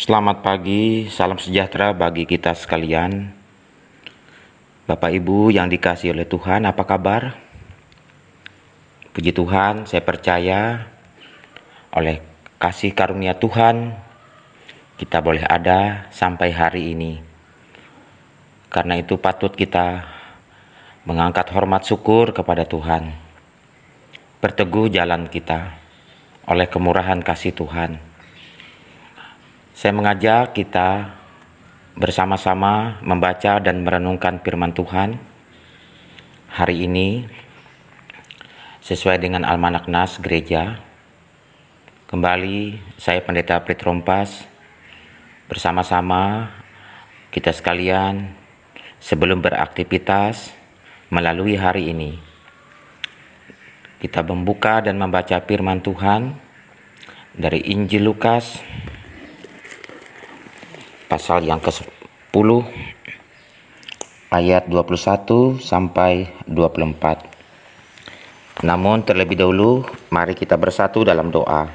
Selamat pagi, salam sejahtera bagi kita sekalian. Bapak Ibu yang dikasihi oleh Tuhan, apa kabar? Puji Tuhan, saya percaya oleh kasih karunia Tuhan, kita boleh ada sampai hari ini. Karena itu patut kita mengangkat hormat syukur kepada Tuhan. Berteguh jalan kita oleh kemurahan kasih Tuhan. Saya mengajak kita bersama-sama membaca dan merenungkan firman Tuhan hari ini sesuai dengan Almanak Nas Gereja. Kembali saya Pendeta Petrompas bersama-sama kita sekalian sebelum beraktivitas melalui hari ini. Kita membuka dan membaca firman Tuhan dari Injil Lukas pasal yang ke-10 ayat 21 sampai 24. Namun terlebih dahulu mari kita bersatu dalam doa.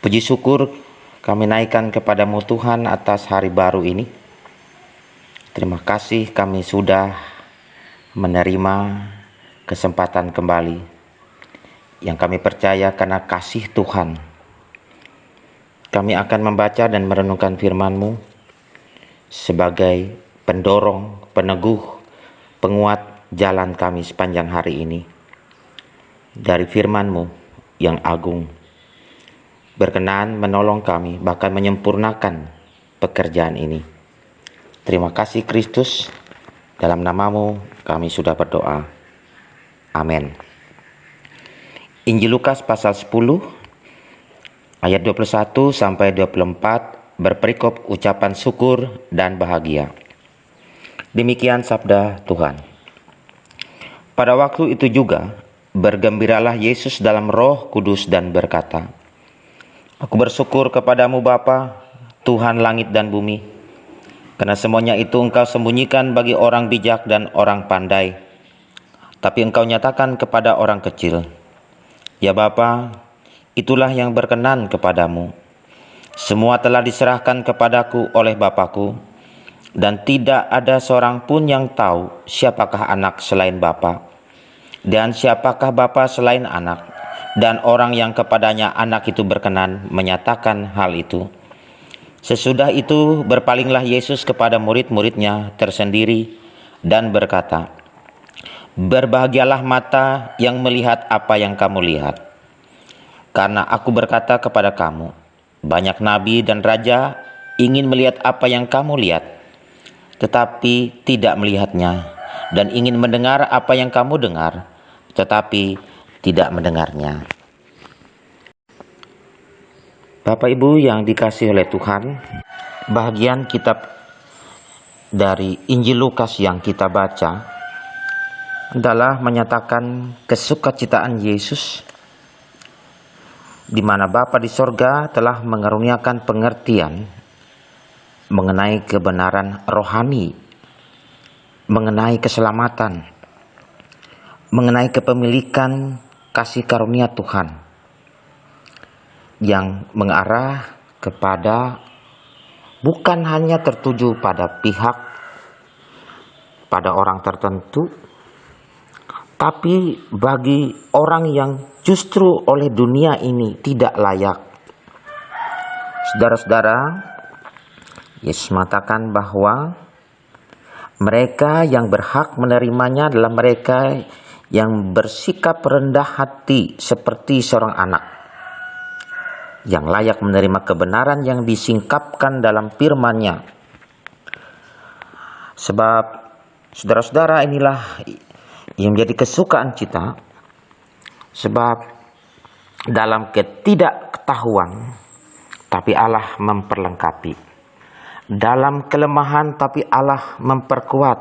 Puji syukur kami naikkan kepadamu Tuhan atas hari baru ini. Terima kasih kami sudah menerima kesempatan kembali yang kami percaya karena kasih Tuhan. Kami akan membaca dan merenungkan firman-Mu sebagai pendorong, peneguh, penguat jalan kami sepanjang hari ini. Dari firman-Mu yang agung, berkenan menolong kami, bahkan menyempurnakan pekerjaan ini. Terima kasih Kristus, dalam nama-Mu kami sudah berdoa. Amin. Injil Lukas pasal 10 ayat 21 sampai 24 berperikop ucapan syukur dan bahagia. Demikian sabda Tuhan. Pada waktu itu juga bergembiralah Yesus dalam Roh Kudus dan berkata, Aku bersyukur kepadamu Bapa, Tuhan langit dan bumi, karena semuanya itu Engkau sembunyikan bagi orang bijak dan orang pandai, tapi Engkau nyatakan kepada orang kecil. Ya Bapa, itulah yang berkenan kepadamu. Semua telah diserahkan kepadaku oleh Bapakku, dan tidak ada seorang pun yang tahu siapakah anak selain Bapa, dan siapakah Bapa selain anak, dan orang yang kepadanya anak itu berkenan menyatakan hal itu. Sesudah itu berpalinglah Yesus kepada murid-muridnya tersendiri dan berkata, Berbahagialah mata yang melihat apa yang kamu lihat. Karena aku berkata kepada kamu, banyak nabi dan raja ingin melihat apa yang kamu lihat, tetapi tidak melihatnya, dan ingin mendengar apa yang kamu dengar, tetapi tidak mendengarnya. Bapak Ibu yang dikasihi oleh Tuhan, bagian kitab dari Injil Lukas yang kita baca adalah menyatakan kesukacitaan Yesus, di mana Bapa di sorga telah mengaruniakan pengertian mengenai kebenaran rohani, mengenai keselamatan, mengenai kepemilikan kasih karunia Tuhan yang mengarah kepada bukan hanya tertuju pada pihak, pada orang tertentu, tapi bagi orang yang justru oleh dunia ini tidak layak. Saudara-saudara, Yesus mengatakan bahwa mereka yang berhak menerimanya adalah mereka yang bersikap rendah hati seperti seorang anak, yang layak menerima kebenaran yang disingkapkan dalam firman-Nya. Sebab saudara-saudara, inilah yang menjadi kesukaan kita. Sebab dalam ketidaktahuan tapi Allah memperlengkapi, dalam kelemahan tapi Allah memperkuat,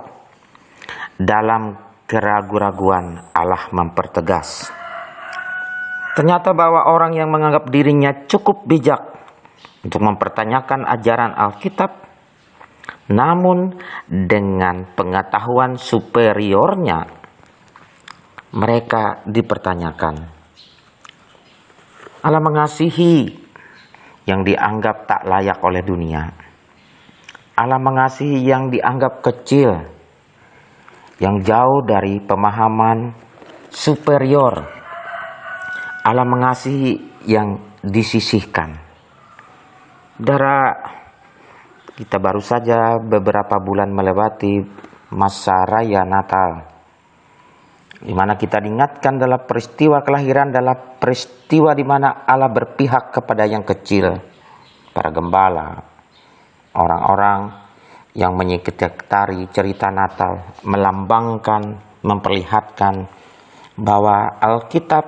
dalam keraguan-raguan Allah mempertegas. Ternyata bahwa orang yang menganggap dirinya cukup bijak untuk mempertanyakan ajaran Alkitab, namun dengan pengetahuan superiornya mereka dipertanyakan. Allah mengasihi yang dianggap tak layak oleh dunia. Allah mengasihi yang dianggap kecil, yang jauh dari pemahaman superior. Allah mengasihi yang disisihkan. Saudara, kita baru saja beberapa bulan melewati masa raya Natal, di mana kita diingatkan dalam peristiwa kelahiran, adalah peristiwa di mana Allah berpihak kepada yang kecil, para gembala, orang-orang yang mengikuti cerita Natal, melambangkan, memperlihatkan bahwa Alkitab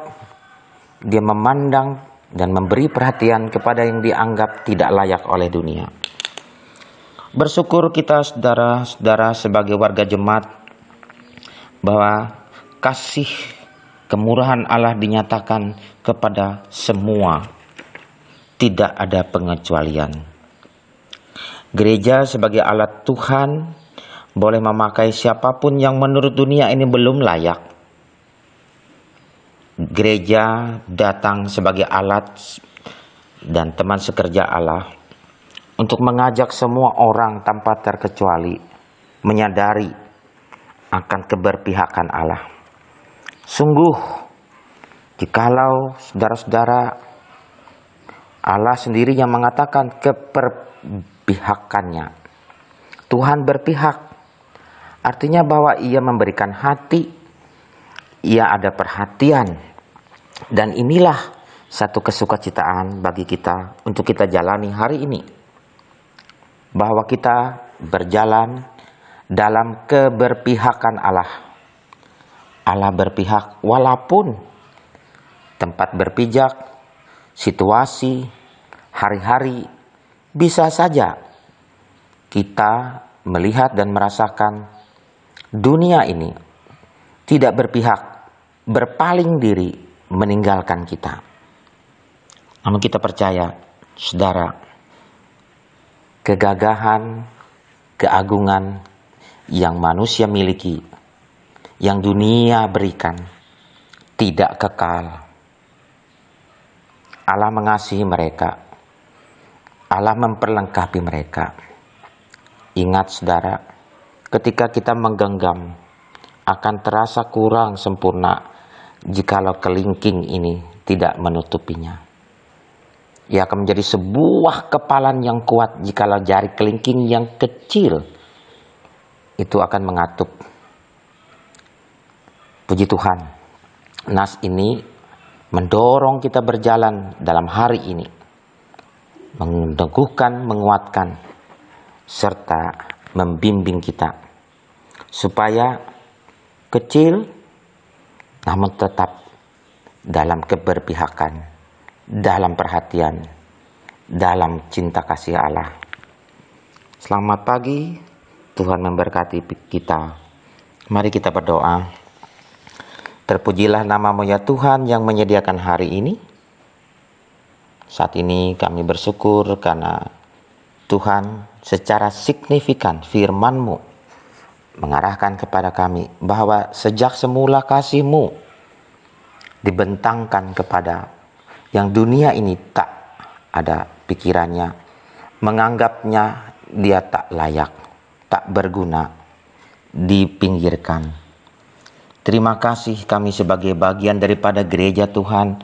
dia memandang dan memberi perhatian kepada yang dianggap tidak layak oleh dunia. Bersyukur kita saudara-saudara sebagai warga jemaat bahwa kasih kemurahan Allah dinyatakan kepada semua, tidak ada pengecualian. Gereja sebagai alat Tuhan boleh memakai siapapun yang menurut dunia ini belum layak. Gereja datang sebagai alat dan teman sekerja Allah untuk mengajak semua orang tanpa terkecuali menyadari akan keberpihakan Allah. Sungguh, jikalau saudara-saudara, Allah sendiri yang mengatakan keberpihakannya, Tuhan berpihak, artinya bahwa Ia memberikan hati, Ia ada perhatian, dan inilah satu kesukacitaan bagi kita untuk kita jalani hari ini, bahwa kita berjalan dalam keberpihakan Allah. Allah berpihak walaupun tempat berpijak, situasi, hari-hari, bisa saja kita melihat dan merasakan dunia ini tidak berpihak, berpaling diri, meninggalkan kita. Namun kita percaya, saudara, kegagahan, keagungan yang manusia miliki, yang dunia berikan, tidak kekal. Allah mengasihi mereka. Allah memperlengkapi mereka. Ingat saudara, ketika kita menggenggam, akan terasa kurang sempurna jikalau kelingking ini tidak menutupinya. Ia akan menjadi sebuah kepalan yang kuat jikalau jari kelingking yang kecil itu akan mengatup. Puji Tuhan, nas ini mendorong kita berjalan dalam hari ini, meneguhkan, menguatkan, serta membimbing kita supaya kecil namun tetap dalam keberpihakan, dalam perhatian, dalam cinta kasih Allah. Selamat pagi, Tuhan memberkati kita. Mari kita berdoa. Terpujilah nama-Mu ya Tuhan yang menyediakan hari ini. Saat ini kami bersyukur karena Tuhan secara signifikan firman-Mu mengarahkan kepada kami bahwa sejak semula kasih-Mu dibentangkan kepada yang dunia ini tak ada pikirannya, menganggapnya dia tak layak, tak berguna, dipinggirkan. Terima kasih kami sebagai bagian daripada gereja Tuhan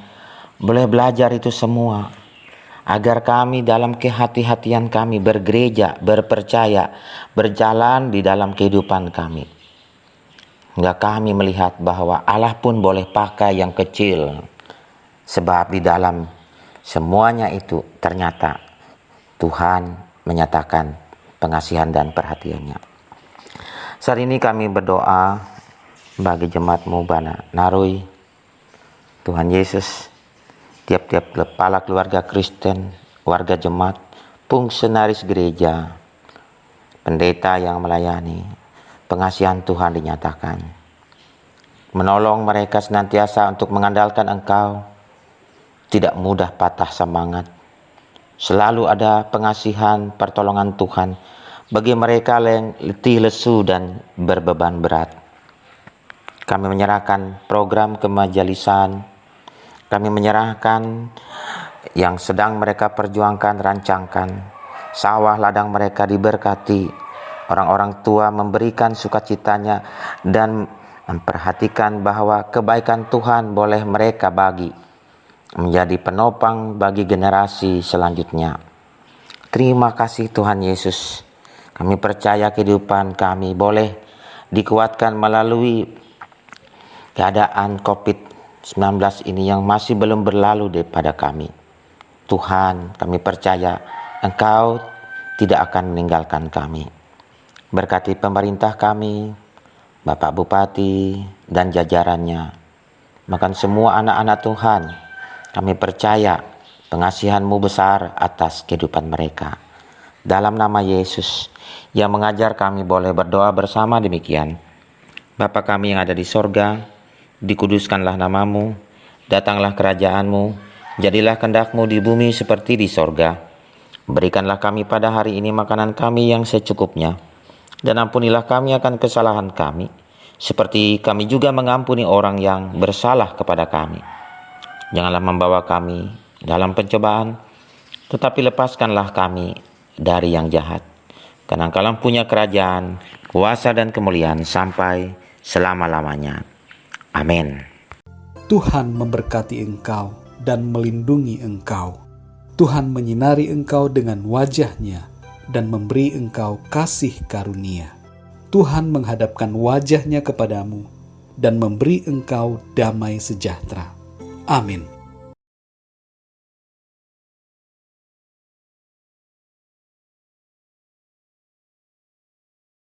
boleh belajar itu semua, agar kami dalam kehati-hatian kami bergereja, berpercaya, berjalan di dalam kehidupan kami. Hingga kami melihat bahwa Allah pun boleh pakai yang kecil. Sebab di dalam semuanya itu ternyata Tuhan menyatakan pengasihan dan perhatiannya. Saat ini kami berdoa bagi jemaat-Mu Bana Narui. Tuhan Yesus, tiap-tiap kepala keluarga Kristen, warga jemaat, fungsionaris gereja, pendeta yang melayani, pengasihan Tuhan dinyatakan. Menolong mereka senantiasa untuk mengandalkan Engkau, tidak mudah patah semangat. Selalu ada pengasihan, pertolongan Tuhan bagi mereka yang letih, lesu, dan berbeban berat. Kami menyerahkan program kemajelisan, kami menyerahkan yang sedang mereka perjuangkan, rancangkan. Sawah ladang mereka diberkati. Orang-orang tua memberikan sukacitanya dan memperhatikan bahwa kebaikan Tuhan boleh mereka bagi, menjadi penopang bagi generasi selanjutnya. Terima kasih Tuhan Yesus. Kami percaya kehidupan kami boleh dikuatkan melalui keadaan COVID-19 ini yang masih belum berlalu daripada kami. Tuhan, kami percaya Engkau tidak akan meninggalkan kami. Berkati pemerintah kami, Bapak Bupati dan jajarannya, bahkan semua anak-anak Tuhan. Kami percaya pengasihan-Mu besar atas kehidupan mereka. Dalam nama Yesus yang mengajar kami boleh berdoa bersama demikian. Bapa kami yang ada di sorga, dikuduskanlah nama-Mu, datanglah kerajaan-Mu, jadilah kehendak-Mu di bumi seperti di sorga. Berikanlah kami pada hari ini makanan kami yang secukupnya, dan ampunilah kami akan kesalahan kami, seperti kami juga mengampuni orang yang bersalah kepada kami. Janganlah membawa kami dalam pencobaan, tetapi lepaskanlah kami dari yang jahat. Karena Engkau punya kerajaan, kuasa dan kemuliaan sampai selama-lamanya. Amin. Tuhan memberkati engkau dan melindungi engkau. Tuhan menyinari engkau dengan wajah-Nya dan memberi engkau kasih karunia. Tuhan menghadapkan wajah-Nya kepadamu dan memberi engkau damai sejahtera. Amin.